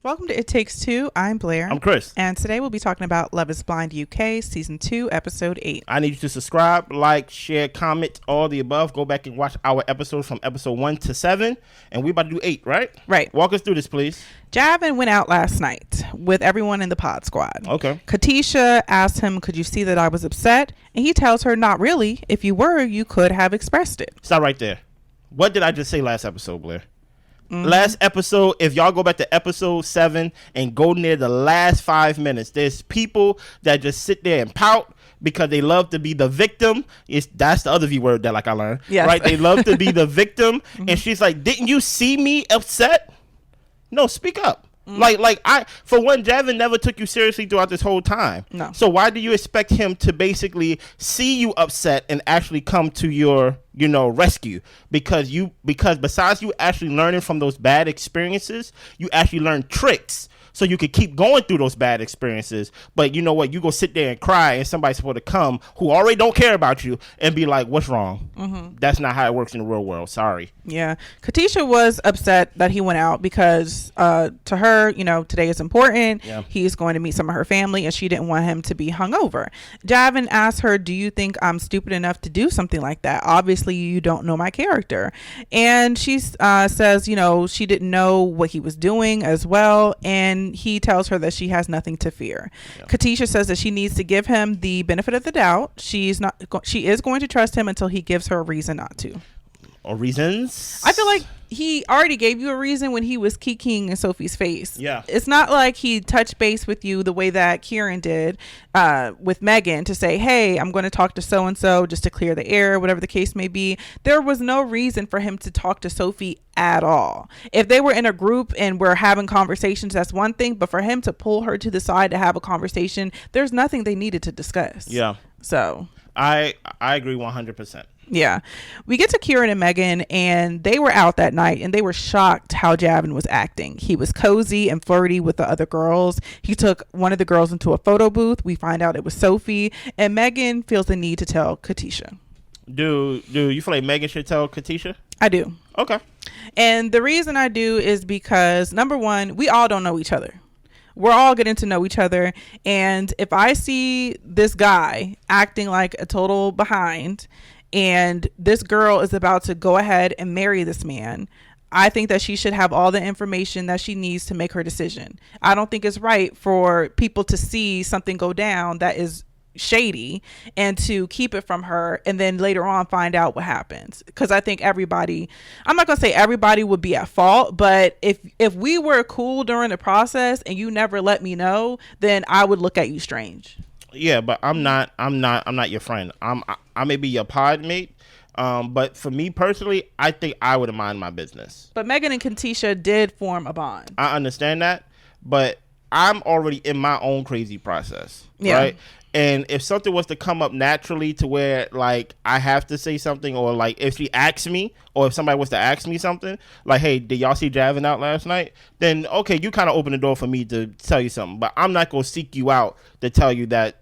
Welcome to It Takes Two. I'm Blair. I'm Chris. And today we'll be talking about Love is Blind UK, Season 2, Episode 8. I need you to subscribe, like, share, comment, all the above. Go back and watch our episodes from episode 1 to 7. And we about to do 8, right? Right. Walk us through this, please. Javin went out last night with everyone in the pod squad. Okay. Katisha asked him, could you see that I was upset? And he tells her, not really. If you were, you could have expressed it. Stop right there. What did I just say last episode, Blair? Last episode, if y'all go back to episode 7 and go near the last 5 minutes, there's people that just sit there and pout because they love to be the victim. That's the other V word that I learned. Yes. Right? They love to be the victim. And she's like, didn't you see me upset? No, speak up. For one, Javin never took you seriously throughout this whole time. No. So why do you expect him to basically see you upset and actually come to your, rescue? Because besides you actually learning from those bad experiences, you actually learn tricks so you could keep going through those bad experiences. But you know what? You go sit there and cry and somebody's supposed to come who already don't care about you and be like, what's wrong? Mm-hmm. That's not how it works in the real world. Sorry. Yeah. Katisha was upset that he went out because to her, today is important. Yeah. He's going to meet some of her family and she didn't want him to be hungover. Javin asked her, do you think I'm stupid enough to do something like that? Obviously, you don't know my character. And she says, she didn't know what he was doing as well. And he tells her that she has nothing to fear. Yeah. Katisha says that she needs to give him the benefit of the doubt. She is going to trust him until he gives her a reason not to. Or reasons? I feel like he already gave you a reason when he was kikiing in Sophie's face. Yeah. It's not like he touched base with you the way that Kieran did with Megan to say, hey, I'm going to talk to so-and-so just to clear the air, whatever the case may be. There was no reason for him to talk to Sophie at all. If they were in a group and were having conversations, that's one thing. But for him to pull her to the side to have a conversation, there's nothing they needed to discuss. Yeah. So I agree 100%. Yeah. We get to Kieran and Megan and they were out that night and they were shocked how Javin was acting. He was cozy and flirty with the other girls. He took one of the girls into a photo booth. We find out it was Sophie, and Megan feels the need to tell Katisha. Do you feel like Megan should tell Katisha? I do. Okay. And the reason I do is because, number one, we all don't know each other. We're all getting to know each other. And if I see this guy acting like a total behind and this girl is about to go ahead and marry this man, I think that she should have all the information that she needs to make her decision. I don't think it's right for people to see something go down that is shady and to keep it from her and then later on find out what happens. Because I think everybody, I'm not gonna say everybody would be at fault, but if we were cool during the process and you never let me know, then I would look at you strange. Yeah, but I'm not your friend. I may be your pod mate. But for me personally, I think I would mind my business. But Megan and Katisha did form a bond. I understand that, but I'm already in my own crazy process. Yeah. Right? And if something was to come up naturally to where like I have to say something, or like if she asks me, or if somebody was to ask me something like, hey, did y'all see Javin out last night? Then okay, you kind of open the door for me to tell you something, but I'm not going to seek you out to tell you that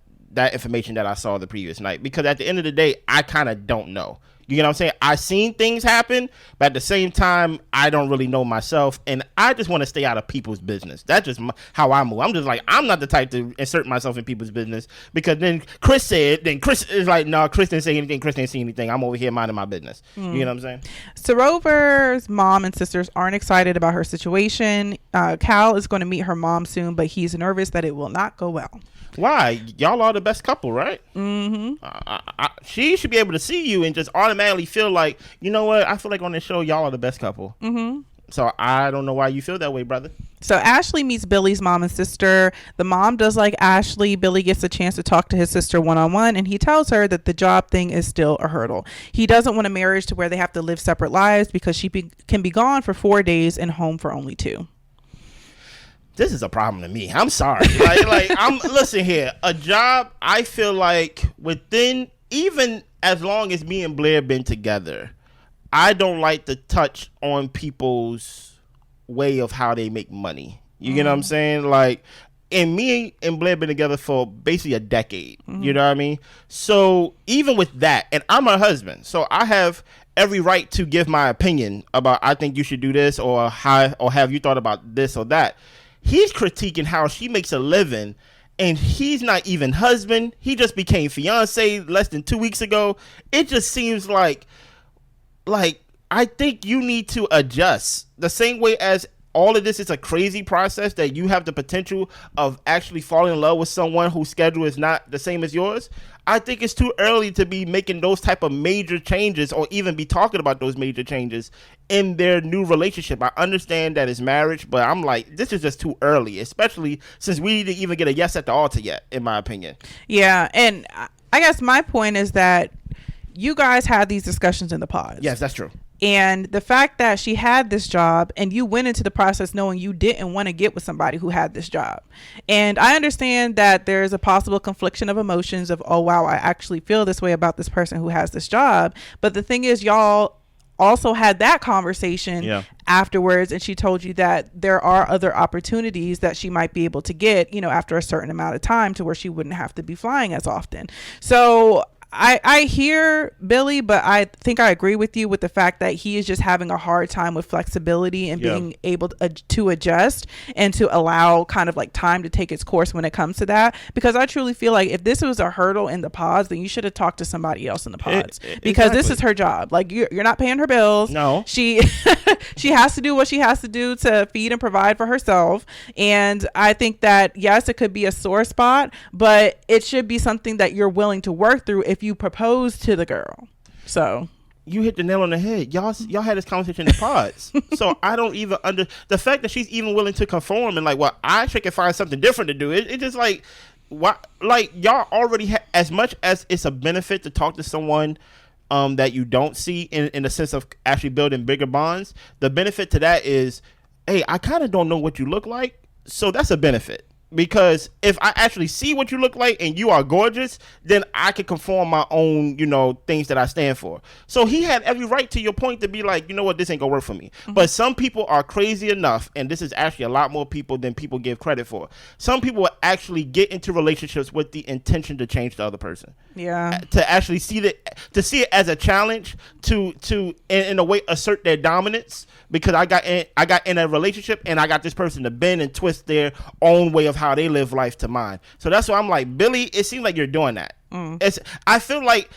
information that I saw the previous night, because at the end of the day, I kind of don't know. You know what I'm saying? I've seen things happen, but at the same time, I don't really know myself, and I just want to stay out of people's business. That's just how I move. I'm just like, I'm not the type to insert myself in people's business, because then Chris is like, no, Chris didn't say anything, Chris didn't see anything. I'm over here minding my business. You know what I'm saying? Srover's mom and sisters aren't excited about her situation. Cal is going to meet her mom soon, but he's nervous that it will not go well. Why? Y'all are the best couple, right? Mm-hmm. She should be able to see you and just automatically feel like, you know what? I feel like on this show, y'all are the best couple. Mm-hmm. So I don't know why you feel that way, brother. So Ashley meets Billy's mom and sister. The mom does like Ashley. Billy gets a chance to talk to his sister one-on-one, and he tells her that the job thing is still a hurdle. He doesn't want a marriage to where they have to live separate lives, because she can be gone for 4 days and home for only 2. This is a problem to me. I'm sorry. Listen here. A job, I feel like within, even as long as me and Blair been together, I don't like to touch on people's way of how they make money. You get what I'm saying? Like, and me and Blair been together for basically a decade. You know what I mean? So even with that, and I'm her husband, so I have every right to give my opinion about, I think you should do this, or have you thought about this or that. he's critiquing how she makes a living, and he's not even husband. He just became fiance less than 2 weeks ago. It just seems like I think you need to adjust the same way as all of this is a crazy process that you have the potential of actually falling in love with someone whose schedule is not the same as yours. I think it's too early to be making those type of major changes or even be talking about those major changes in their new relationship. I understand that it's marriage, but I'm like, this is just too early, especially since we didn't even get a yes at the altar yet, in my opinion. Yeah, and I guess my point is that you guys had these discussions in the pods. Yes, that's true. And the fact that she had this job and you went into the process knowing you didn't want to get with somebody who had this job. And I understand that there's a possible confliction of emotions of, oh, wow, I actually feel this way about this person who has this job. But the thing is, y'all also had that conversation afterwards, and she told you that there are other opportunities that she might be able to get, you know, after a certain amount of time to where she wouldn't have to be flying as often. So I hear Billy, but I think I agree with you with the fact that he is just having a hard time with flexibility and being able to adjust and to allow kind of like time to take its course when it comes to that. Because I truly feel like if this was a hurdle in the pods, then you should have talked to somebody else in the pods because this is her job. Like you're not paying her bills. No, she has to do what she has to do to feed and provide for herself. And I think that yes, it could be a sore spot, but it should be something that you're willing to work through if you propose to the girl. So you hit the nail on the head. Y'all had this conversation in the pods. So I don't even the fact that she's even willing to conform and like, well, I should can find something different to do. It just like, what, like y'all already as much as it's a benefit to talk to someone that you don't see in the sense of actually building bigger bonds. The benefit to that is, hey, I kind of don't know what you look like, so that's a benefit. Because if I actually see what you look like and you are gorgeous, then I can conform my own, you know, things that I stand for. So he had every right to your point to be like, you know what, this ain't gonna work for me. Mm-hmm. But some people are crazy enough, and this is actually a lot more people than people give credit for. Some people will actually get into relationships with the intention to change the other person. Yeah. To actually see it as a challenge to in a way assert their dominance. Because I got in a relationship and I got this person to bend and twist their own way of how they live life to mine. So that's why I'm like, Billy, it seems like you're doing that. I feel like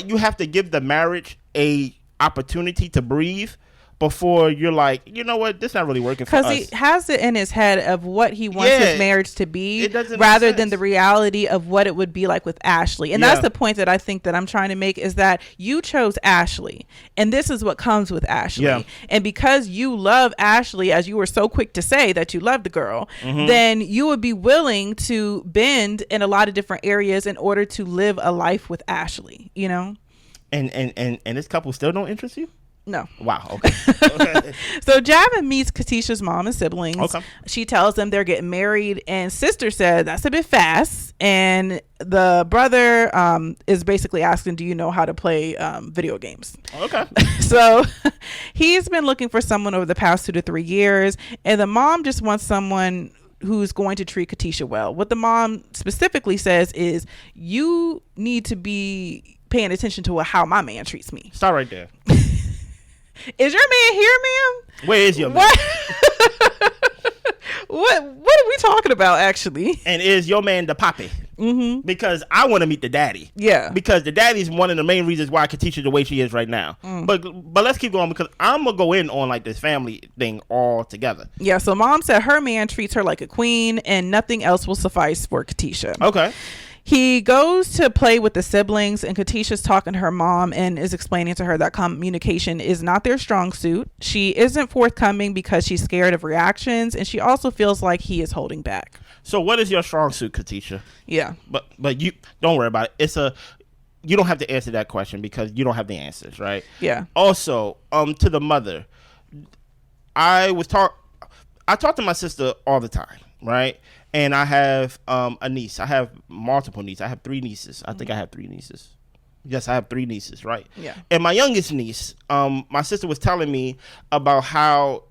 you have to give the marriage a opportunity to breathe before you're like, you know what, this not really working for us. Because he has it in his head of what he wants his marriage to be rather than the reality of what it would be like with Ashley. And that's the point that I think that I'm trying to make, is that you chose Ashley and this is what comes with Ashley. Yeah. And because you love Ashley, as you were so quick to say that you love the girl, then you would be willing to bend in a lot of different areas in order to live a life with Ashley, you know? And this couple still don't interest you? No. Wow. Okay. So Javin meets Katisha's mom and siblings. Okay. She tells them they're getting married, and sister said that's a bit fast. And the brother is basically asking, do you know how to play video games? Okay. So he's been looking for someone over the past 2 to 3 years, and the mom just wants someone who's going to treat Katisha well. What the mom specifically says is, you need to be paying attention to how my man treats me. Stop right there. Is your man here, ma'am? Where is your man? What are we talking about, actually? And is your man the papi? Mm-hmm. Because I want to meet the daddy. Yeah. Because the daddy is one of the main reasons why Katisha the way she is right now. But let's keep going, because I'm gonna go in on like this family thing all together. Yeah. So mom said her man treats her like a queen, and nothing else will suffice for Katisha. Okay. He goes to play with the siblings, and Katisha's talking to her mom and is explaining to her that communication is not their strong suit. She isn't forthcoming because she's scared of reactions, and she also feels like he is holding back. So what is your strong suit, Katisha? Yeah. But you don't worry about it. You don't have to answer that question because you don't have the answers, right? Yeah. Also, to the mother, I talk to my sister all the time, right? And I have a niece. I have multiple nieces. I have 3 nieces. I think I have 3 nieces. Yes, I have 3 nieces, right? Yeah. And my youngest niece, my sister was telling me about how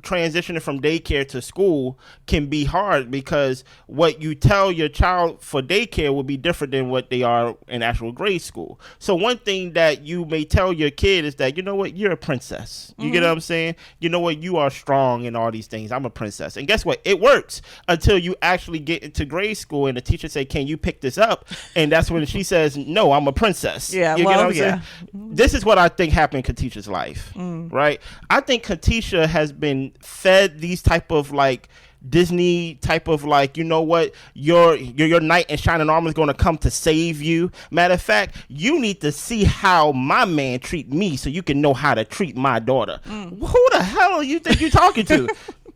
transitioning from daycare to school can be hard because what you tell your child for daycare will be different than what they are in actual grade school. So one thing that you may tell your kid is that, you know what, you're a princess. You get what I'm saying? You know what, you are strong and all these things. I'm a princess. And guess what? It works until you actually get into grade school and the teacher say, can you pick this up? And that's when she says, no, I'm a princess. Yeah, you well, get what I'm yeah. saying? This is what I think happened in Katisha's life, right? I think Katisha has been fed these type of like Disney type of like, you know what, your knight in shining armor is going to come to save you. Matter of fact, you need to see how my man treat me so you can know how to treat my daughter. Who the hell you think you talking to?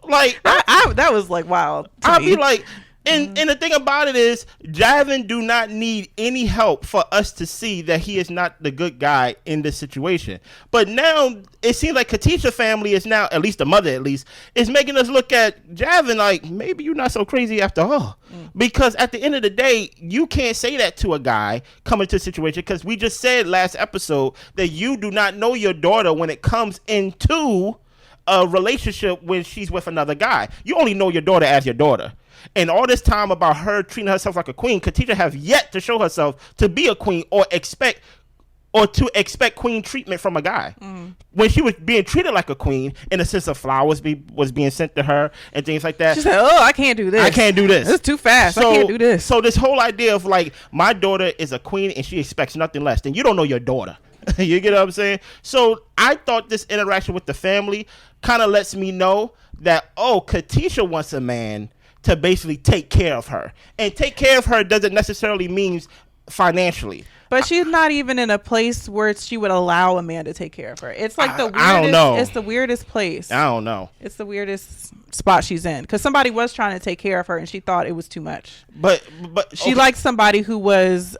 Like, that was like wild. I'll be like, and the thing about it is, Javin do not need any help for us to see that he is not the good guy in this situation. But now it seems like Katisha family is now, at least the mother at least, is making us look at Javin like, maybe you're not so crazy after all. Because at the end of the day, you can't say that to a guy coming to a situation, because we just said last episode that you do not know your daughter when it comes into a relationship when she's with another guy. You only know your daughter as your daughter. And all this time about her treating herself like a queen, Katisha has yet to show herself to be a queen or to expect queen treatment from a guy. When she was being treated like a queen, in the sense of flowers was being sent to her and things like that. She said, oh, I can't do this. I can't do this. It's too fast. I can't do this. So this whole idea of like, my daughter is a queen and she expects nothing less, then you don't know your daughter. You get what I'm saying? So I thought this interaction with the family kind of lets me know that, oh, Katisha wants a man to basically take care of her. And take care of her doesn't necessarily mean financially. But she's not even in a place where she would allow a man to take care of her. It's like the weirdest. I don't know. It's the weirdest place. I don't know. It's the weirdest spot she's in, because somebody was trying to take care of her and she thought it was too much. But she liked somebody who was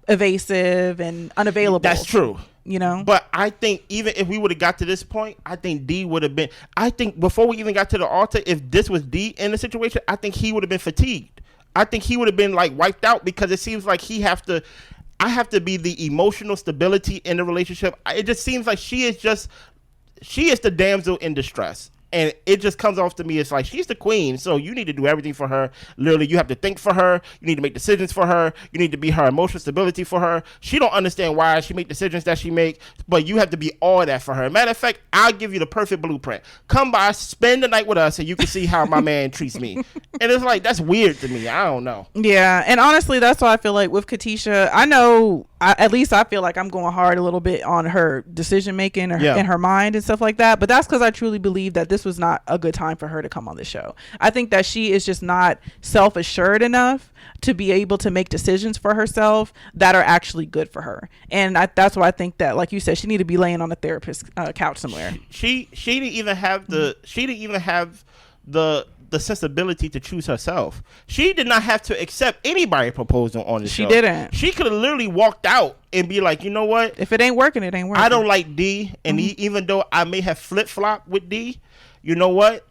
evasive and unavailable. That's true. You know, but I think even if we would have got to this point, I think D would have been. I think before we even got to the altar, if this was D in the situation, I think he would have been fatigued. I think he would have been like wiped out, because it seems like I have to be the emotional stability in the relationship. It just seems like she is the damsel in distress. And it just comes off to me, it's like, she's the queen, so you need to do everything for her. Literally, you have to think for her. You need to make decisions for her. You need to be her emotional stability for her. She don't understand why she make decisions that she make, but you have to be all that for her. Matter of fact, I'll give you the perfect blueprint. Come by, spend the night with us, and you can see how my man treats me. And it's like, that's weird to me. I don't know. Yeah, and honestly, that's why I feel like with Katisha, I know, at least I feel like I'm going hard a little bit on her decision making and her mind and stuff like that. But that's because I truly believe that this was not a good time for her to come on the show. I think that she is just not self-assured enough to be able to make decisions for herself that are actually good for her. And that's why I think that, like you said, she need to be laying on a therapist couch somewhere. She didn't even have the sensibility to choose herself. She did not have to accept anybody's proposal on the show. She didn't. She could have literally walked out and be like, you know what? If it ain't working, it ain't working. I don't like D, and even though I may have flip-flopped with D, you know what?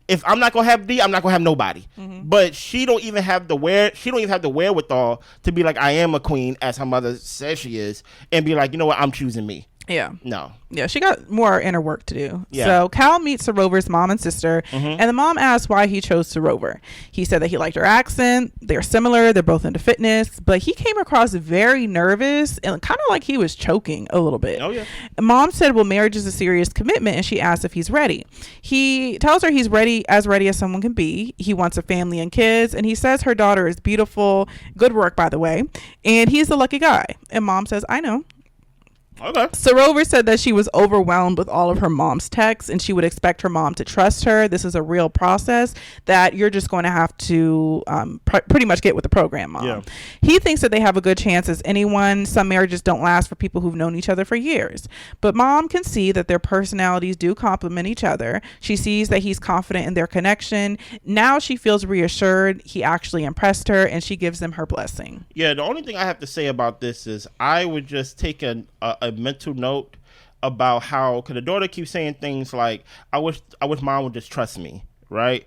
If I'm not gonna have D, I'm not gonna have nobody. But she don't even have the wherewithal to be like, I am a queen, as her mother says she is, and be like, you know what? I'm choosing me. Yeah. No. Yeah, she got more inner work to do. Yeah. So Cal meets Srover's mom and sister, and the mom asks why he chose Srover. He said that he liked her accent. They're similar. They're both into fitness, but he came across very nervous and kind of like he was choking a little bit. Oh, yeah. Mom said, well, marriage is a serious commitment, and she asked if he's ready. He tells her he's ready as someone can be. He wants a family and kids, and he says her daughter is beautiful. Good work, by the way. And he's the lucky guy. And mom says, I know. Okay. Srover said that she was overwhelmed with all of her mom's texts, and she would expect her mom to trust her. This is a real process that you're just going to have to pretty much get with the program, mom. Yeah. He thinks that they have a good chance as anyone. Some marriages don't last for people who've known each other for years. But mom can see that their personalities do complement each other. She sees that he's confident in their connection. Now she feels reassured. He actually impressed her, and she gives them her blessing. Yeah, the only thing I have to say about this is I would just take a mental note about how, because the daughter keeps saying things like, I wish mom would just trust me, right?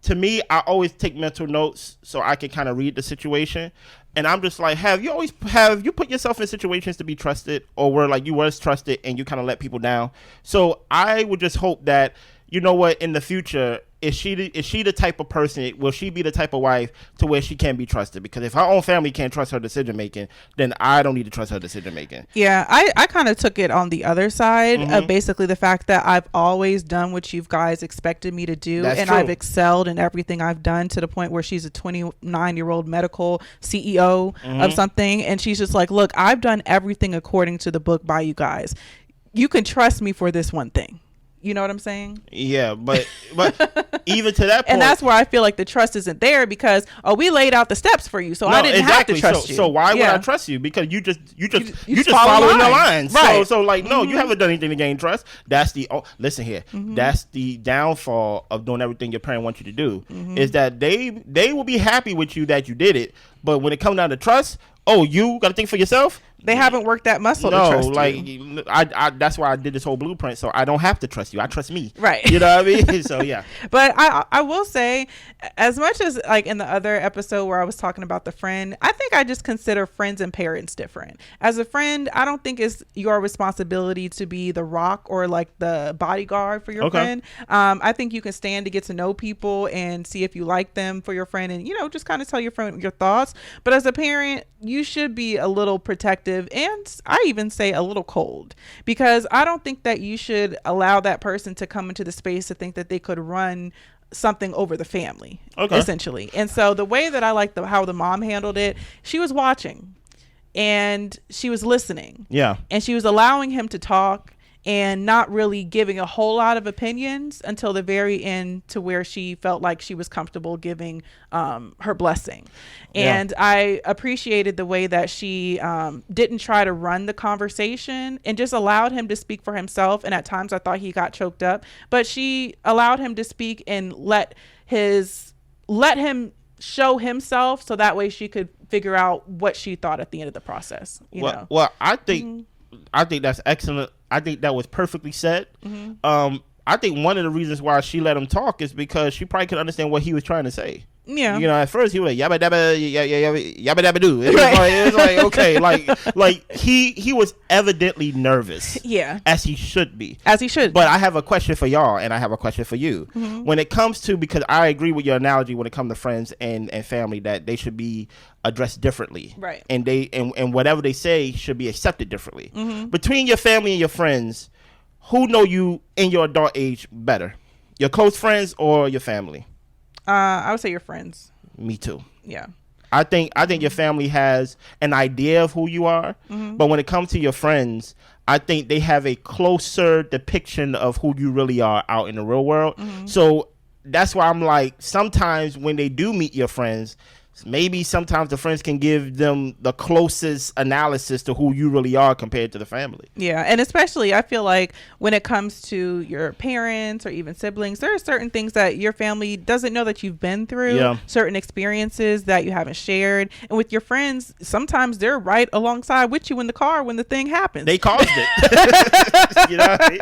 To me, I always take mental notes so I can kind of read the situation. And I'm just like, have you put yourself in situations to be trusted, or where like you was trusted and you kind of let people down? So I would just hope that, you know what, in the future, is she the type of person, will she be the type of wife to where she can be trusted? Because if her own family can't trust her decision making, then I don't need to trust her decision making. Yeah, I kind of took it on the other side of basically the fact that I've always done what you guys expected me to do. That's and true. I've excelled in everything I've done, to the point where she's a 29-year-old medical CEO of something. And she's just like, look, I've done everything according to the book by you guys. You can trust me for this one thing. You know what I'm saying? Yeah, but even to that point, and that's where I feel like the trust isn't there, because we laid out the steps for you, so I didn't have to trust you. So why would I trust you? Because you just following the lines. Right. So like, no, you haven't done anything to gain trust. That's the listen here. That's the downfall of doing everything your parent wants you to do. Is that they will be happy with you that you did it, but when it comes down to trust, you got to think for yourself. They haven't worked that muscle to trust you. I that's why I did this whole blueprint, so I don't have to trust you. I trust me. Right. You know what I mean? So yeah. But I will say, as much as like in the other episode where I was talking about the friend, I think I just consider friends and parents different. As a friend, I don't think it's your responsibility to be the rock or like the bodyguard for your friend. I think you can stand to get to know people and see if you like them for your friend, and just kind of tell your friend your thoughts. But as a parent, you should be a little protective, and I even say a little cold, because I don't think that you should allow that person to come into the space to think that they could run something over the family, essentially. And so the way that I like how the mom handled it, she was watching and she was listening. Yeah. And she was allowing him to talk and not really giving a whole lot of opinions until the very end, to where she felt like she was comfortable giving her blessing. And I appreciated the way that she didn't try to run the conversation and just allowed him to speak for himself. And at times I thought he got choked up, but she allowed him to speak and let him show himself, so that way she could figure out what she thought at the end of the process. Well, I think that's excellent. I think that was perfectly said. I think one of the reasons why she let him talk is because she probably could understand what he was trying to say. Yeah. At first he was like yabba dabba yabba dabba do. It was like okay, like he was evidently nervous. Yeah. As he should be. As he should. But I have a question for y'all, and I have a question for you. When it comes to, because I agree with your analogy when it comes to friends and family, that they should be addressed differently. Right. And they and whatever they say should be accepted differently. Between your family and your friends, who know you in your adult age better? Your close friends or your family? I would say your friends. Me too. Yeah. I think your family has an idea of who you are, but when it comes to your friends, I think they have a closer depiction of who you really are out in the real world. So that's why I'm like, sometimes when they do meet your friends, maybe sometimes the friends can give them the closest analysis to who you really are compared to the family. Yeah, and especially I feel like when it comes to your parents or even siblings, there are certain things that your family doesn't know that you've been through, certain experiences that you haven't shared. And with your friends, sometimes they're right alongside with you in the car when the thing happens. They caused it. You know what I mean?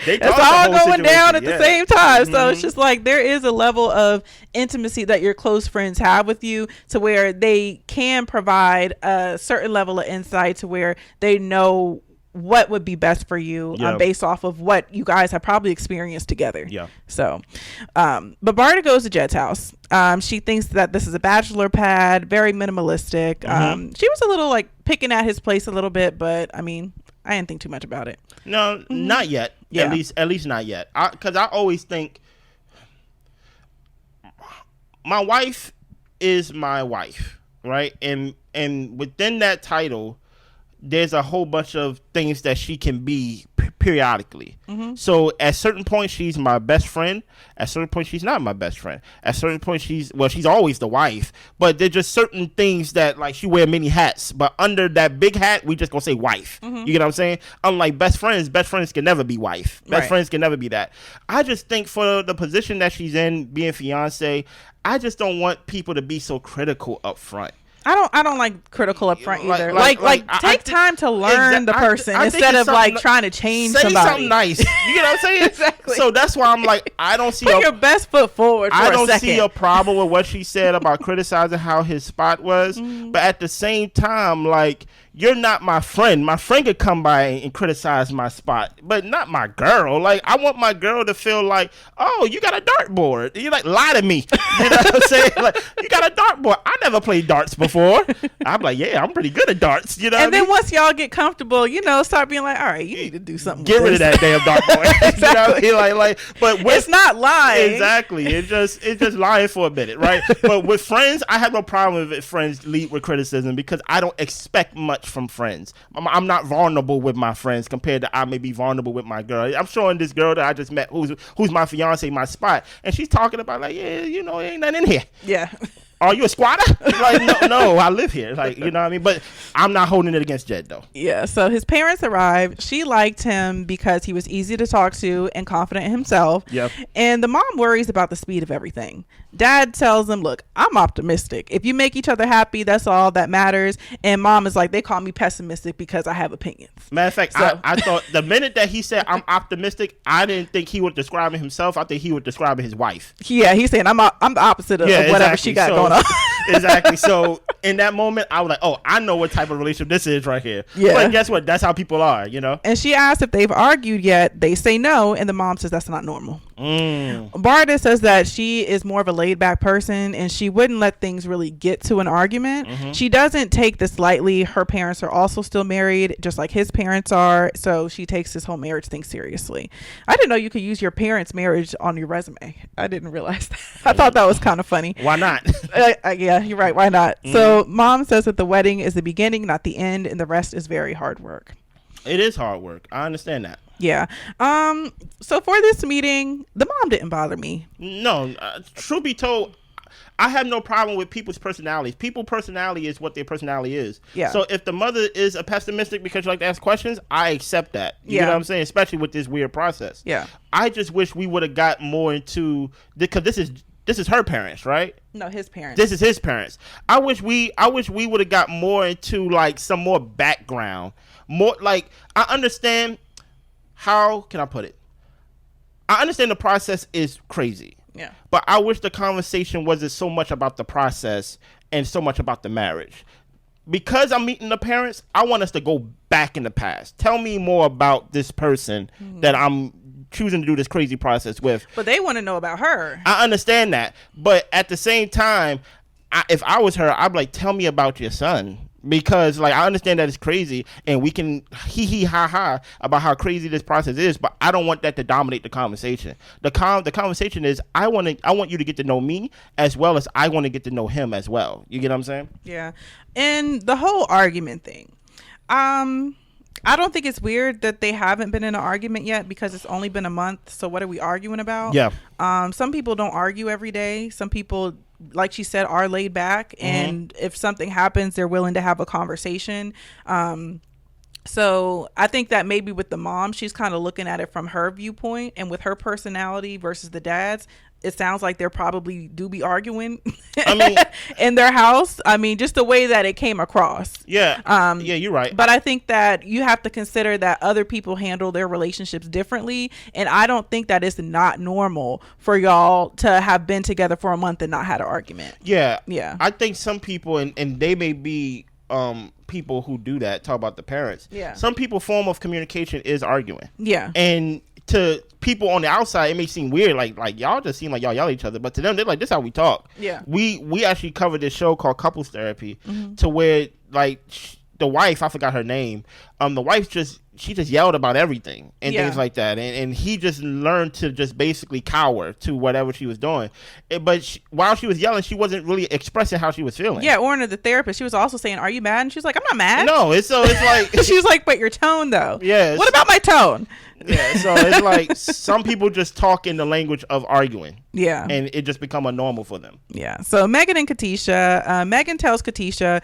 It's all going down at the same time. So it's just like there is a level of intimacy that your close friends have with you, to where they can provide a certain level of insight to where they know what would be best for you based off of what you guys have probably experienced together. Yeah. So, but Barta goes to Jed's house. She thinks that this is a bachelor pad, very minimalistic. She was a little like picking at his place a little bit, but I mean, I didn't think too much about it. No, not yet. Yeah. At least not yet. Because I always think my wife is my wife, right? And within that title, there's a whole bunch of things that she can be periodically. So at certain points she's my best friend, at certain points she's not my best friend, at certain points she's always the wife, but there's just certain things that like she wear many hats, but under that big hat we just gonna say wife. You get what I'm saying? Unlike best friends can never be wife. Best friends can never be that. I just think for the position that she's in, being fiance, I just don't want people to be so critical up front. I don't like critical up front either. I take time to learn the person instead of like trying to change say somebody. Something nice. You know what I'm saying? Exactly. So that's why I'm like, I don't see Put your best foot forward. I don't see a problem with what she said about criticizing how his spot was, but at the same time, like, you're not my friend. My friend could come by and criticize my spot, but not my girl. Like, I want my girl to feel like, oh, you got a dartboard. You like, lie to me. You know what I'm saying? Like, you got a dartboard. I never played darts before. I'm like, yeah, I'm pretty good at darts. You know. And then once y'all get comfortable, you know, start being like, all right, you need to do something. Get rid of that damn dartboard. Exactly. You know, like, but it's not lying. Exactly. It's just lying for a minute, right? But with friends, I have no problem if friends lead with criticism because I don't expect much from friends. I'm not vulnerable with my friends compared to I may be vulnerable with my girl. I'm showing this girl that I just met who's my fiance my spot, and she's talking about like, yeah, you know, ain't nothing in here. Yeah. Are you a squatter? Like, no, I live here. Like, you know what I mean? But I'm not holding it against Jed, though. Yeah, so his parents arrived. She liked him because he was easy to talk to and confident in himself. Yep. And the mom worries about the speed of everything. Dad tells him, look, I'm optimistic. If you make each other happy, that's all that matters. And mom is like, they call me pessimistic because I have opinions. Matter of fact, so. I thought the minute that he said I'm optimistic, I didn't think he would describe himself. I think he would describe his wife. Yeah, he's saying I'm the opposite of whatever she got going on. Exactly. So in that moment, I was like, oh, I know what type of relationship this is right here. Yeah. But guess what? That's how people are, you know? And she asked if they've argued yet. They say no. And the mom says that's not normal. Barda says that she is more of a laid back person and she wouldn't let things really get to an argument. She doesn't take this lightly. Her parents are also still married, just like his parents are. So she takes this whole marriage thing seriously. I didn't know you could use your parents' marriage on your resume. I didn't realize that. I thought that was kind of funny. Why not? Yeah, you're right. Why not? So mom says that the wedding is the beginning, not the end, and the rest is very hard work. It is hard work. I understand that. Yeah. So for this meeting, the mom didn't bother me. No. Truth be told, I have no problem with people's personalities. People's personality is what their personality is. Yeah. So if the mother is a pessimistic because you like to ask questions, I accept that. You know what I'm saying? Especially with this weird process. Yeah. I just wish we would have got more into because this is her parents, right? No, his parents. This is his parents. I wish we would have got more into like some more background. More like I understand. How can I put it? I understand the process is crazy. Yeah. But I wish the conversation wasn't so much about the process and so much about the marriage. Because I'm meeting the parents, I want us to go back in the past. Tell me more about this person that I'm choosing to do this crazy process with. But they want to know about her. I understand that. But at the same time, if I was her, I'd be like, tell me about your son. Because like I understand that it's crazy and we can hee ha ha about how crazy this process is, but I don't want that to dominate the conversation. The conversation is I want you to get to know me as well as I want to get to know him as well. You get what I'm saying? Yeah. And the whole argument thing. I don't think it's weird that they haven't been in an argument yet because it's only been a month. So what are we arguing about? Yeah. Some people don't argue every day. Some people, like she said, are laid back. And if something happens, they're willing to have a conversation. So I think that maybe with the mom, she's kind of looking at it from her viewpoint and with her personality versus the dad's. It sounds like they're probably do be arguing in their house. I mean, just the way that it came across. Yeah. Yeah, you're right. But I think that you have to consider that other people handle their relationships differently. And I don't think that it's not normal for y'all to have been together for a month and not had an argument. Yeah. Yeah. I think some people, and they may be people who do that, talk about the parents. Yeah. Some people form of communication is arguing. Yeah. And to people on the outside, it may seem weird, like y'all just seem like y'all yell at each other, but to them, they're like, this is how we talk. Yeah. We actually covered this show called Couples Therapy to where like the wife, I forgot her name, the wife she just yelled about everything and things like that, and he just learned to just basically cower to whatever she was doing. But while she was yelling, she wasn't really expressing how she was feeling. Yeah, or the therapist, she was also saying, "Are you mad?" And she was like, "I'm not mad." No, it's like she was like, "But your tone, though." Yeah. What about my tone? Yeah, so it's like some people just talk in the language of arguing. Yeah. And it just become a normal for them. Yeah. So Megan and Katisha, Megan tells Katisha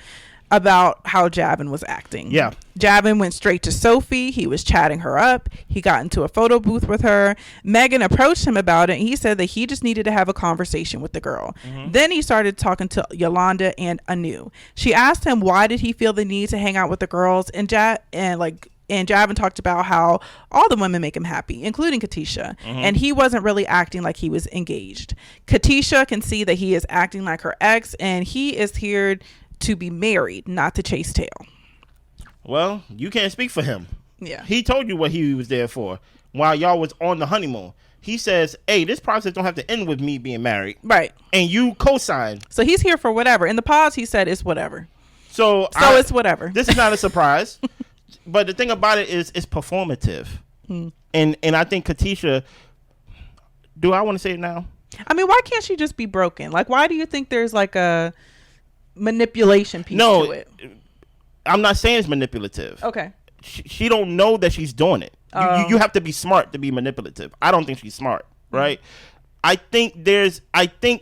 about how Javin was acting. Yeah. Javin went straight to Sophie. He was chatting her up. He got into a photo booth with her. Megan approached him about it, and he said that he just needed to have a conversation with the girl. Then he started talking to Yolanda and Anu. She asked him why did he feel the need to hang out with the girls, and Javin talked about how all the women make him happy, including Katisha. And he wasn't really acting like he was engaged. Katisha can see that he is acting like her ex, and he is here to be married, not to chase tail. Well, you can't speak for him. Yeah. He told you what he was there for while y'all was on the honeymoon. He says, hey, this process don't have to end with me being married. Right. And you co-signed. So he's here for whatever. In the pause, he said it's whatever. So it's whatever. This is not a surprise. But the thing about it is it's performative. And I think Katisha, do I want to say it now? I mean, why can't she just be broken? Like, why do you think there's like a manipulation piece to it? I'm not saying it's manipulative. Okay. She don't know that she's doing it. You have to be smart to be manipulative. I don't think she's smart, right? I think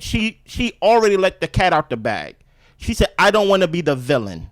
she already let the cat out the bag. She said, I don't want to be the villain,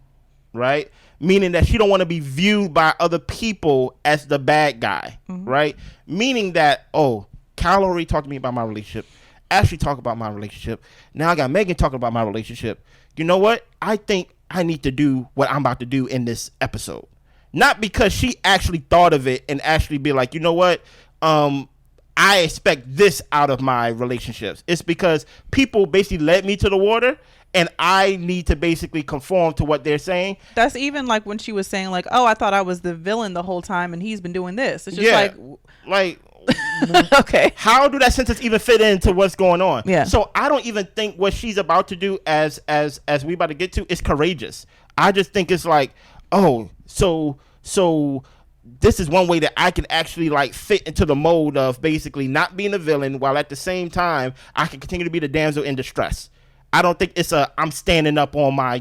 right? Meaning that she don't want to be viewed by other people as the bad guy, right? Meaning that, Kyle already talked to me about my relationship. Ashley talked about my relationship. Now I got Megan talking about my relationship. You know what? I think I need to do what I'm about to do in this episode. Not because she actually thought of it and actually be like, you know what? I expect this out of my relationships. It's because people basically led me to the water and I need to basically conform to what they're saying. That's even like when she was saying like, oh, I thought I was the villain the whole time and he's been doing this. It's just like okay. How do that sentence even fit into what's going on? Yeah. So I don't even think what she's about to do as we about to get to is courageous. I just think it's like, so this is one way that I can actually like fit into the mode of basically not being a villain while at the same time I can continue to be the damsel in distress. I don't think it's I'm standing up on my,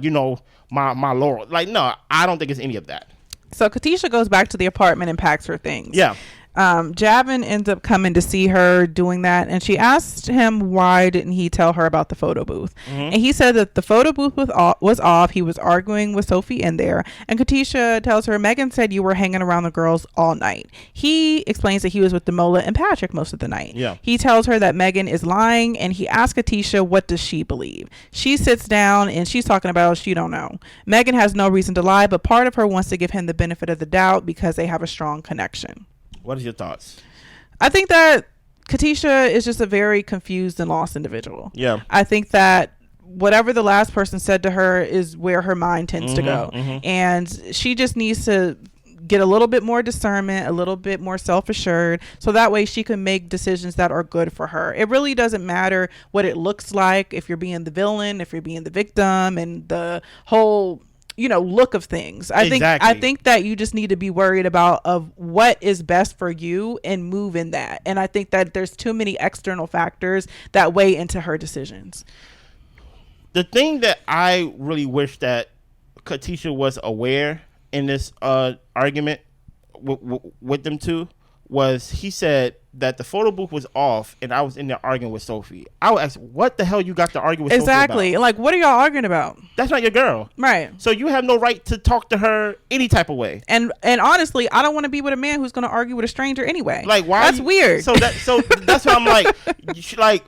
my laurel. Like, no, I don't think it's any of that. So Katisha goes back to the apartment and packs her things. Yeah. Javin ends up coming to see her doing that, and she asked him why didn't he tell her about the photo booth. And he said that the photo booth was off. He was arguing with Sophie in there, and Katisha tells her, Megan said you were hanging around the girls all night. He explains that he was with Demola and Patrick most of the night. Yeah. He tells her that Megan is lying, and he asks Katisha what does she believe. She sits down and she's talking about she don't know. Megan has no reason to lie, but part of her wants to give him the benefit of the doubt because they have a strong connection. What are your thoughts? I think that Katisha is just a very confused and lost individual. Yeah. I think that whatever the last person said to her is where her mind tends to go. And she just needs to get a little bit more discernment, a little bit more self-assured, so that way she can make decisions that are good for her. It really doesn't matter what it looks like, if you're being the villain, if you're being the victim, and the whole look of things. I think that you just need to be worried about of what is best for you and move in that. And I think that there's too many external factors that weigh into her decisions. The thing that I really wish that Katisha was aware in this argument with them two was he said that the photo booth was off and I was in there arguing with Sophie. I would ask, what the hell you got to argue with Sophie about? Exactly. Like, what are y'all arguing about? That's not your girl. Right. So you have no right to talk to her any type of way. And honestly, I don't want to be with a man who's going to argue with a stranger anyway. Like, why? That's weird. So that's what I'm like, you should, like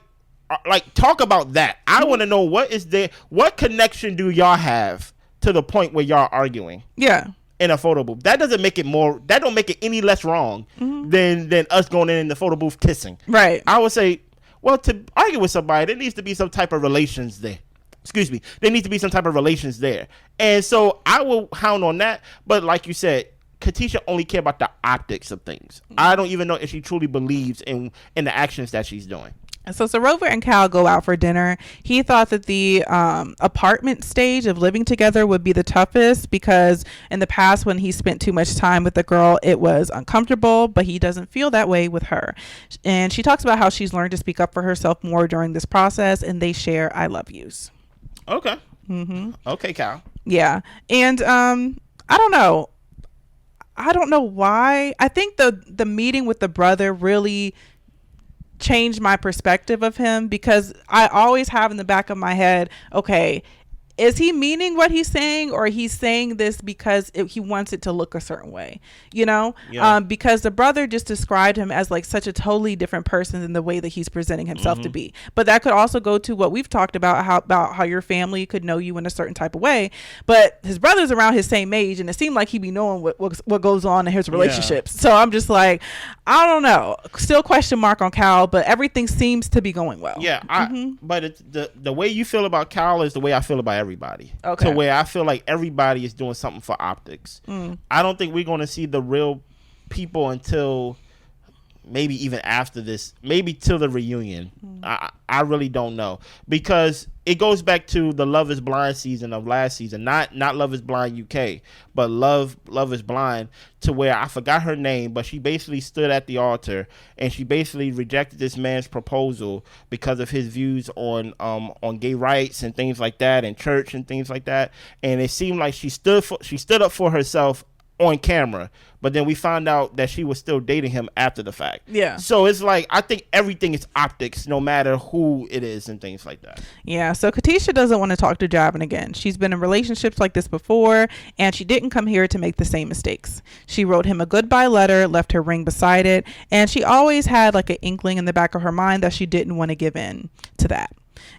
talk about that. I want to know what connection do y'all have to the point where y'all arguing? Yeah. In a photo booth. That doesn't make it that don't make it any less wrong than us going in the photo booth kissing. Right. I would say, well, to argue with somebody, there needs to be some type of relations there. Excuse me. There needs to be some type of relations there. And so I will hound on that. But like you said, Katisha only care about the optics of things. I don't even know if she truly believes in the actions that she's doing. So Srover and Cal go out for dinner. He thought that the apartment stage of living together would be the toughest because in the past when he spent too much time with the girl, it was uncomfortable, but he doesn't feel that way with her. And she talks about how she's learned to speak up for herself more during this process, and they share I love yous. Okay. Okay, Cal. Yeah. And I don't know. I don't know why. I think the meeting with the brother really changed my perspective of him because I always have in the back of my head, okay, is he meaning what he's saying, or he's saying this because he wants it to look a certain way, you know? Yeah. Because the brother just described him as like such a totally different person than the way that he's presenting himself to be. But that could also go to what we've talked about, how your family could know you in a certain type of way. But his brother's around his same age, and it seemed like he be knowing what goes on in his relationships. So I'm just like, I don't know. Still question mark on Cal, but everything seems to be going well. Yeah, but it's the way you feel about Cal is the way I feel about everybody. Okay. To where I feel like everybody is doing something for optics. I don't think we're going to see the real people until maybe even after this, maybe till the reunion. I really don't know, because it goes back to the Love is Blind season of last season, not Love is Blind UK, but Love is Blind, to where I forgot her name, but she basically stood at the altar and she basically rejected this man's proposal because of his views on gay rights and things like that, and church and things like that. And it seemed like she stood up for herself on camera, but then we found out that she was still dating him after the fact. Yeah. So it's like, I think everything is optics, no matter who it is and things like that. Yeah. So Katisha doesn't want to talk to Javin again. She's been in relationships like this before, and she didn't come here to make the same mistakes. She wrote him a goodbye letter, left her ring beside it, and she always had like an inkling in the back of her mind that she didn't want to give in to that.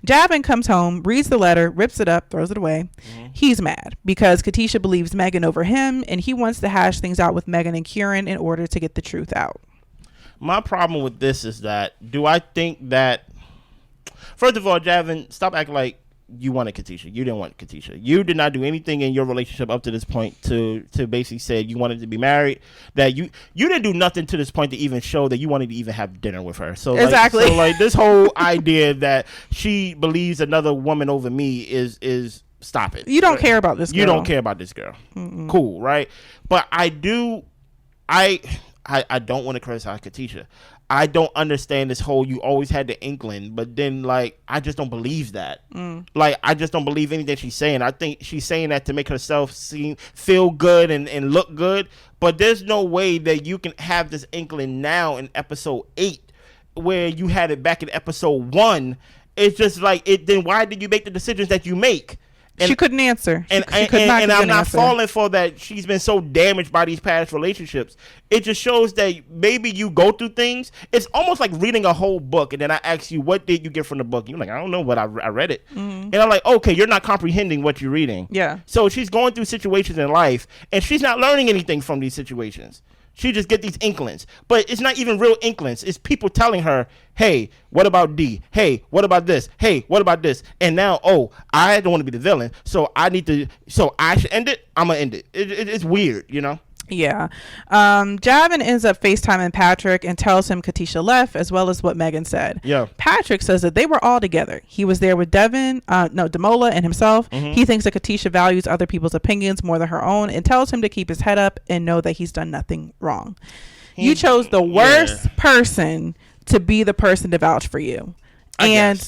Javin comes home, reads the letter, rips it up, throws it away. He's mad because Katisha believes Megan over him, and he wants to hash things out with Megan and Kieran in order to get the truth out. My problem with this is that, do I think that, first of all, Javin, stop acting like you wanted Katisha. You didn't want Katisha. You did not do anything in your relationship up to this point to basically say you wanted to be married. That you didn't do nothing to this point to even show that you wanted to even have dinner with her. So exactly. Like this whole idea that she believes another woman over me is stop it. You don't care about this girl. You don't care about this girl. Mm-mm. Cool, right? But I don't want to criticize Katisha. I don't understand this whole you always had the inkling, but then like I just don't believe that. Like I just don't believe anything she's saying. I think she's saying that to make herself feel good and look good, but there's no way that you can have this inkling now in episode 8 where you had it back in episode 1. It's just like it. Then why did you make the decisions that you make? And, she couldn't answer. And I'm not falling for that. She's been so damaged by these past relationships. It just shows that maybe you go through things. It's almost like reading a whole book, and then I ask you, what did you get from the book? You're like, I don't know, but I read it. And I'm like, okay, you're not comprehending what you're reading. Yeah. So she's going through situations in life, and she's not learning anything from these situations. She just get these inklings, but it's not even real inklings. It's people telling her, hey, what about D? Hey, what about this? Hey, what about this? And now, I don't want to be the villain, so I should end it. I'm going to end it. It's weird, you know? Yeah. Javin ends up FaceTiming Patrick and tells him Katisha left, as well as what Megan said. Yeah. Patrick says that they were all together. He was there with Damola and himself. He thinks that Katisha values other people's opinions more than her own, and tells him to keep his head up and know that he's done nothing wrong. You chose the worst person to be the person to vouch for you. I'm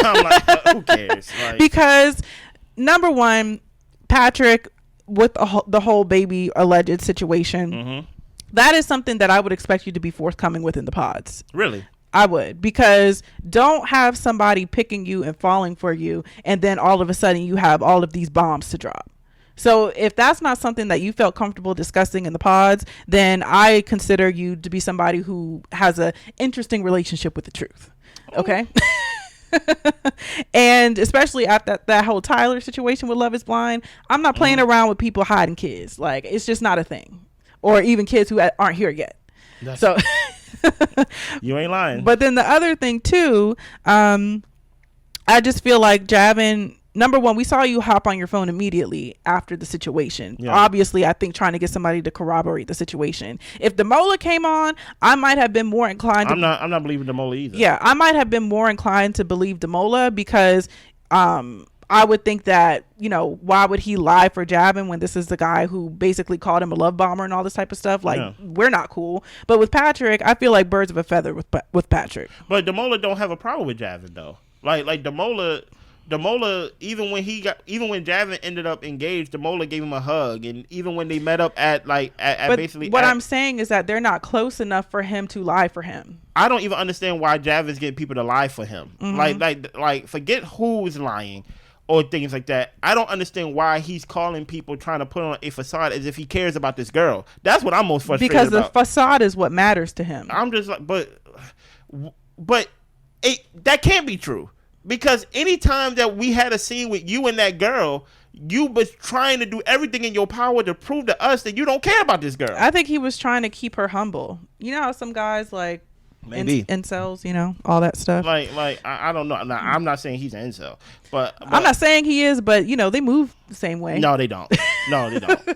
like, who cares? Like, because number one, Patrick, with the whole baby alleged situation, that is something that I would expect you to be forthcoming with in the pods. Really? I would, because don't have somebody picking you and falling for you, and then all of a sudden you have all of these bombs to drop. So if that's not something that you felt comfortable discussing in the pods, then I consider you to be somebody who has a interesting relationship with the truth. Okay. And especially after that whole Tyler situation with Love is Blind, I'm not playing around with people hiding kids. Like, it's just not a thing, or even kids who aren't here yet. So you ain't lying. But then the other thing too, I just feel like Javin, number one, we saw you hop on your phone immediately after the situation. Yeah. Obviously, I think trying to get somebody to corroborate the situation. If Damola came on, I might have been more inclined. I'm not believing Damola either. Yeah, I might have been more inclined to believe Damola, because I would think that, why would he lie for Javin when this is the guy who basically called him a love bomber and all this type of stuff? Like, we're not cool. But with Patrick, I feel like birds of a feather with Patrick. But Damola don't have a problem with Javin though. Like Damola, even when Javin ended up engaged, Damola gave him a hug, and even when they met up at basically. What I'm saying is that they're not close enough for him to lie for him. I don't even understand why Javin's getting people to lie for him. Like forget who's lying. or things like that. I don't understand why he's calling people trying to put on a facade as if he cares about this girl. That's what I'm most frustrated because about. the facade is what matters to him. I'm just like, but that can't be true, because anytime that we had a scene with you and that girl, you was trying to do everything in your power to prove to us that you don't care about this girl. I think he was trying to keep her humble. You know how some guys like maybe incels, you know, all that stuff. Like I don't know. Now, I'm not saying he's an incel, but I'm not saying he is, but you know, they move the same way. No, they don't. No, they don't. An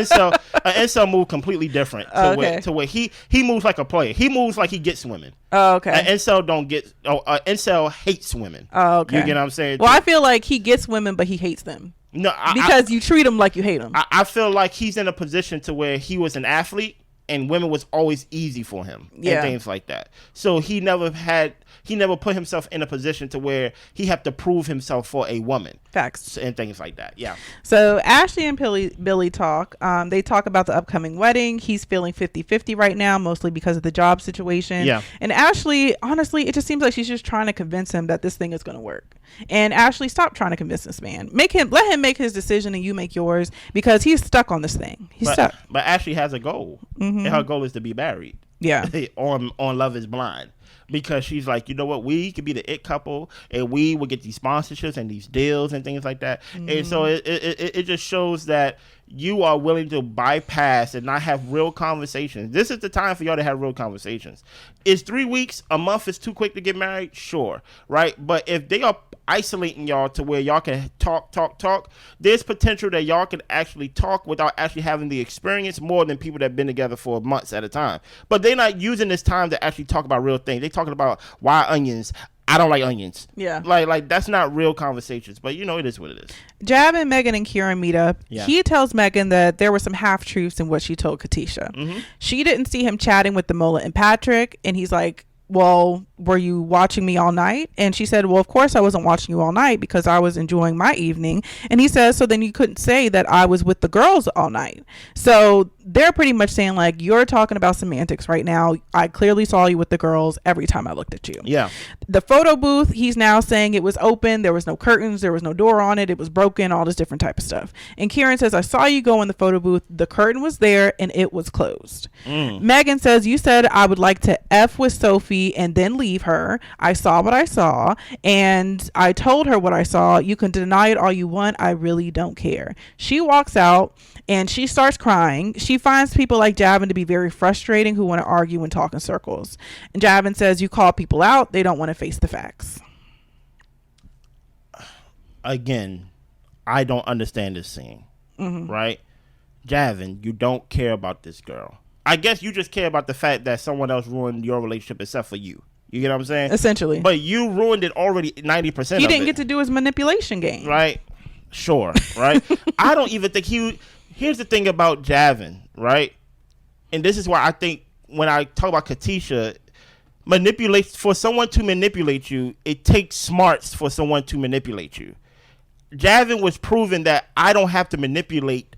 incel move completely different to where he moves like a player. He moves like he gets women. Oh, okay. An incel don't get. Incel hates women. Oh, okay. You get what I'm saying? Well, I feel like he gets women, but he hates them. No, because you treat him like you hate him. I feel like he's in a position to where he was an athlete and women was always easy for him and things like that. So he never put himself in a position to where he had to prove himself for a woman. Facts. And things like that. Yeah. So Ashley and Billy talk. They talk about the upcoming wedding. He's feeling 50-50 right now, mostly because of the job situation. Yeah. And Ashley, honestly, it just seems like she's just trying to convince him that this thing is going to work. And Ashley, stop trying to convince this man. Let him make his decision and you make yours, because he's stuck on this thing. He's stuck. But Ashley has a goal. Mm-hmm. And her goal is to be married. Yeah. on Love is Blind. Because she's like, you know what, we could be the it couple and we will get these sponsorships and these deals and things like that. Mm-hmm. And so it just shows that you are willing to bypass and not have real conversations. This is the time for y'all to have real conversations. Is 3 weeks, a month is too quick to get married? Sure, right? But if they are isolating y'all to where y'all can talk, there's potential that y'all can actually talk without actually having the experience more than people that have been together for months at a time. But they're not using this time to actually talk about real things. They're talking about why onions. I don't like onions. Yeah. Like that's not real conversations, but you know, it is what it is. Jav and Megan and Kieran meet up. Yeah. He tells Megan that there were some half-truths in what she told Katisha. Mm-hmm. She didn't see him chatting with the mullet and Patrick, and he's like, well, were you watching me all night? And she said, well, of course I wasn't watching you all night because I was enjoying my evening. And he says, so then you couldn't say that I was with the girls all night. So they're pretty much saying, like, you're talking about semantics right now. I clearly saw you with the girls every time I looked at you. Yeah. The photo booth, he's now saying it was open. There was no curtains. There was no door on it. It was broken, all this different type of stuff. And Kieran says, I saw you go in the photo booth. The curtain was there and it was closed. Megan says, you said I would like to F with Sophie and then leave her. I saw what I saw and I told her what I saw. You can deny it all you want. I really don't care. She walks out and she starts crying. She finds people like Javin to be very frustrating, who want to argue and talk in circles. And Javin says, you call people out, they don't want to face the facts. Again, I don't understand this scene. Mm-hmm. Right? Javin, you don't care about this girl. I guess you just care about the fact that someone else ruined your relationship except for you. You get what I'm saying? Essentially. But you ruined it already 90% of it. He didn't get to do his manipulation game. Right? Sure. Right? I don't even think here's the thing about Javin, right? And this is why I think when I talk about Katisha, for someone to manipulate you, it takes smarts for someone to manipulate you. Javin was proving that I don't have to manipulate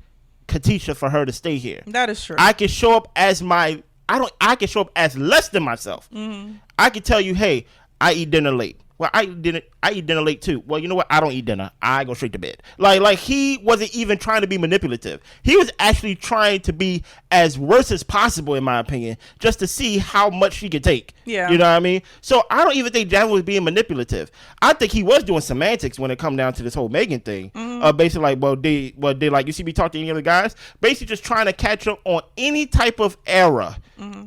Katisha for her to stay here. That is true. I can show up as I can show up as less than myself. Mm-hmm. I can tell you, hey, I eat dinner late. Well, I eat dinner late too. Well, you know what? I don't eat dinner. I go straight to bed. Like he wasn't even trying to be manipulative. He was actually trying to be as worse as possible, in my opinion, just to see how much she could take. Yeah. You know what I mean? So I don't even think Javin was being manipulative. I think he was doing semantics when it come down to this whole Megan thing. Mm-hmm. Basically like, they like, you see me talk to any other guys? Basically just trying to catch up on any type of error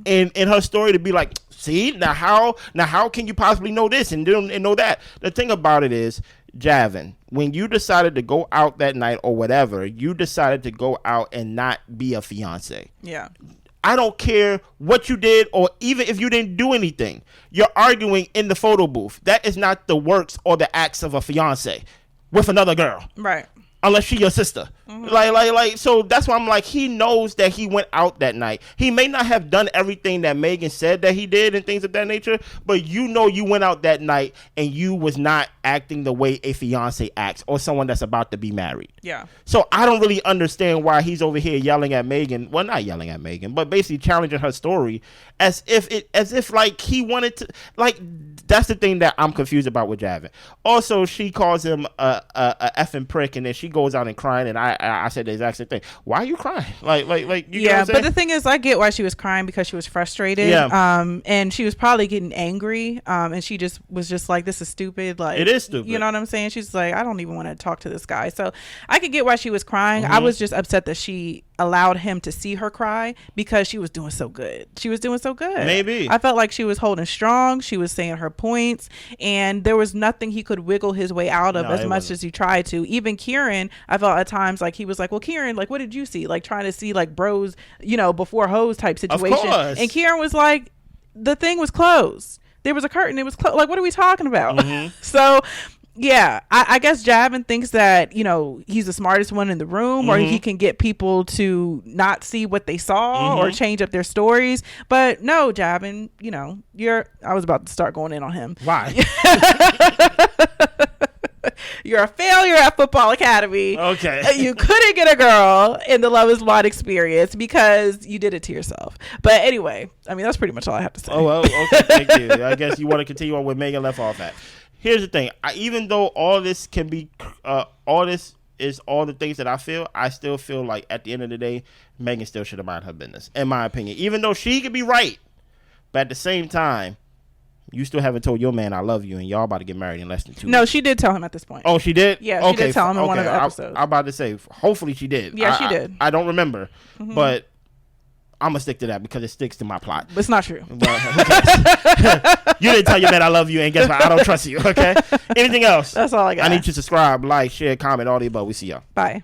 in her story to be like, see, now how can you possibly know this and know that? The thing about it is, Javin, when you decided to go out that night or whatever, you decided to go out and not be a fiance. Yeah. I don't care what you did or even if you didn't do anything. You're arguing in the photo booth. That is not the works or the acts of a fiance with another girl. Right. Unless she's your sister. Like, so that's why I'm like, he knows that he went out that night. He may not have done everything that Megan said that he did and things of that nature, but you know you went out that night and you was not acting the way a fiance acts or someone that's about to be married. Yeah. So I don't really understand why he's over here yelling at Megan. Well, not yelling at Megan, but basically challenging her story as if like he wanted to, like, that's the thing that I'm confused about with Javin. Also, she calls him a effing prick, and then she goes out and crying, and I said the exact same thing. Why are you crying? Like you know what I'm saying? But the thing is, I get why she was crying, because she was frustrated. Yeah. And she was probably getting angry. And she just was just like, this is stupid. Like, it is stupid. You know what I'm saying? She's like, I don't even want to talk to this guy. So I could get why she was crying. I was just upset that she allowed him to see her cry, because she was doing so good. She was doing so good. Maybe. I felt like she was holding strong. She was saying her points, and there was nothing he could wiggle his way out of, as much as he tried to. Even Kieran, I felt at times like he was like, well, Kieran, like, what did you see? Like, trying to see like bros, you know, before hoes type situation. Of course. And Kieran was like, the thing was closed. There was a curtain. It was closed. Like, what are we talking about? So yeah, I guess Javin thinks that, you know, he's the smartest one in the room, or he can get people to not see what they saw or change up their stories. But no, Javin, you know, I was about to start going in on him. Why? You're a failure at Football Academy. Okay. You couldn't get a girl in the Love is Blind experience because you did it to yourself. But anyway, I mean, that's pretty much all I have to say. Oh, well, okay, thank you. I guess you want to continue on where Megan left off at. Here's the thing. Even though all this can be, all this is all the things that I still feel like at the end of the day, Megan still should have minded her business, in my opinion. Even though she could be right, but at the same time, you still haven't told your man I love you, and y'all about to get married in less than 2 weeks. No, she did tell him at this point. Oh, she did? Yeah, she did tell him in one of the episodes. I'm about to say, hopefully she did. Yeah, she did. I don't remember, but I'm going to stick to that because it sticks to my plot. But it's not true. You didn't tell your man I love you, and guess what? I don't trust you, okay? Anything else? That's all I got. I need you to subscribe, like, share, comment, all the above. We see y'all. Bye.